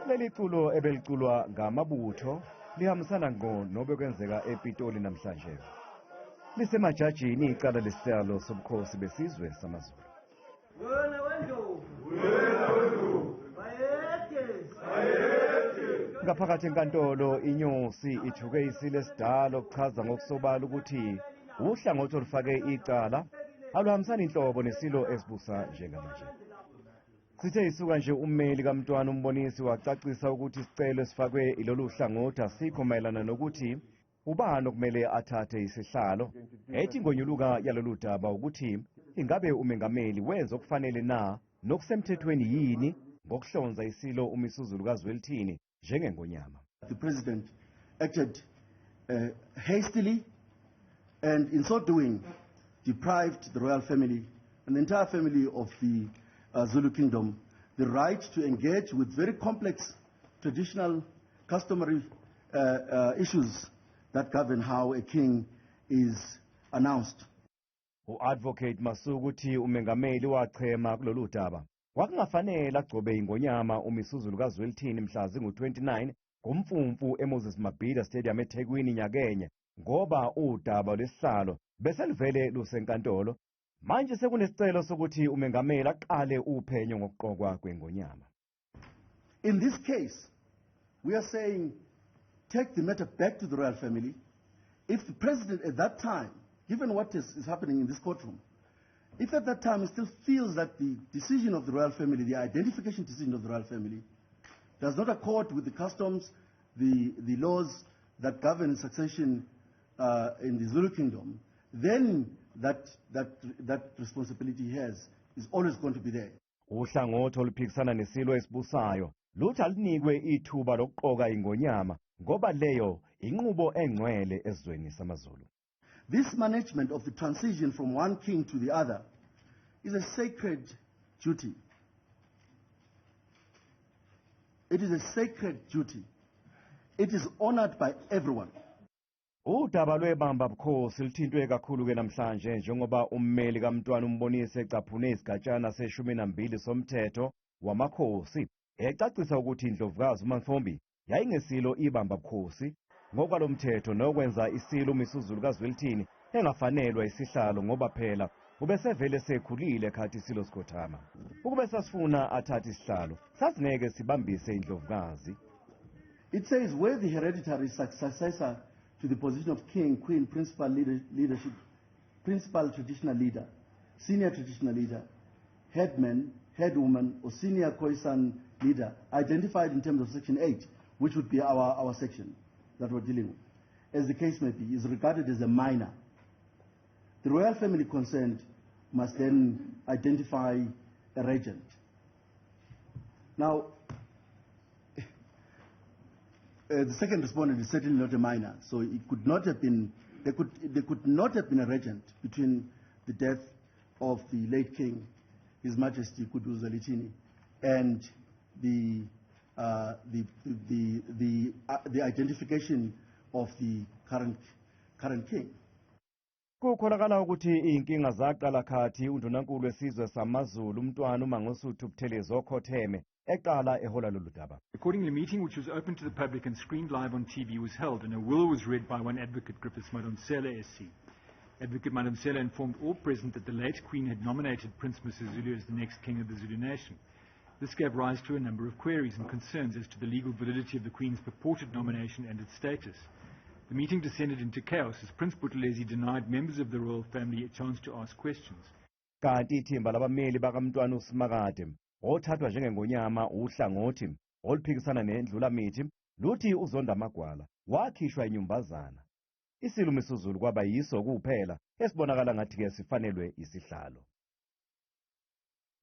Leli culo ebeliculwa ngamabutho lihambisana ngqo nobekwenzeka ePitoli namhlanje. Lisemajajini icala lesihlalo sobukhosi besizwe samaZulu. Ngaphakathi enkantolo inyosi ithuke isilo esidala okuchaza ngokusobala ukuthi uhlangothi olufake icala aluhambisana inhlobo nesilo esibusa njengamanje. Sithe isuka nje ummeli kaMntwana U-Mbonisi wacacisa ukuthi isicelo esifakwe ilolu hlangothi asikho mayelana nokuthi ubani okumele athathe isihlalo. Ethi ingonyuluka yalolu daba ukuthi ingabe umengameli wenza okufanele na nokusemthethweni yini ngokuhlonza isilo uMisuzulu kaZwelithini njengengonyama. The president acted hastily and in so doing deprived the royal family and the entire family of the Zulu kingdom the right to engage with very complex traditional customary issues that govern how a king is announced. U-Advocate Masuku uthi umengameli wachema kulolu daba wakungafanele agcobe ingonyama uMisuzulu kaZwelithini mhla zingu-29 ngomfumfu eMoses Mabhida Stadium eThekwini nyakenye ngoba udaba lesihlalo beselivele lusenkantolo. Manje sekunesicelo sokuthi umengameli aqale uphenyo ngokuqokwa kwengonyama. In this case, we are saying take the matter back to the royal family. If the president at that time, given what is happening in this courtroom, if at that time he still feels that the decision of the royal family, the identification decision of the royal family, does not accord with the customs, the laws that govern succession in the Zulu kingdom, then that responsibility he has is always going to be there. Uhlangothi oluphikisana nesilo esibusayo luthi alinikwe ithuba lokuqoka ingonyama ngoba leyo inqubo engcwele esizweni samaZulu. This management of the transition from one king to the other is a sacred duty. It is a sacred duty. It is honored by everyone. Udaba lwebamba bukhosi lithintwe kakhulu ke namhlanje njengoba ummeli kaMntwana U-Mbonisi ecaphune isigatshana se-12 somthetho wamakhosi ecacisa ukuthi indlovukazi uMantfombi yayingesilo ibamba bukhosi ngokwalomthetho nokwenza isilo uMisuzulu kaZwelithini engafanelwa isihlalo ngoba phela ubesevele sekhulile khathi isilo sikhothama. Ukube sasifuna athathe isihlalo sasingeke sibambise indlovukazi. It says where the hereditary successor to the position of king, queen, principal leadership, principal traditional leader, senior traditional leader, headman, headwoman, or senior Khoisan leader identified in terms of section 8, which would be our section that we're dealing with, as the case may be, is regarded as a minor. The royal family concerned must then identify a regent. Now, the second respondent is certainly not a minor, so it could not have been, there could not have been a regent between the death of the late king, His Majesty Kozothatha, and the identification of the current king. Kukholakala ukuthi inkinga zaqala khathi undunakulu wesizwe samaZulu Mntwana uMangosuthu Buthelezi okhotheme eqala ehola lolu daba. Accordingly, a meeting which was open to the public and screened live on TV was held, and a will was read by one advocate, Griffiths Madonsela SC. Advocate Madonsela informed all present that the late Queen had nominated Prince Misuzulu as the next king of the Zulu nation. This gave rise to a number of queries and concerns as to the legal validity of the Queen's purported nomination and its status. The meeting descended into chaos as Prince Buthelezi denied members of the royal family a chance to ask questions. Kanti ithimba labameli bakaMntwana uSimakade othathwa njengengonyama uhlangothi oluphikisana nendlulamithi luthi uzonda amagwala wakhishwa inyumbazana. Isilo uMisuzulu kwaba yiso kuphela esibonakala ngathi ke sifanelwe isihlalo.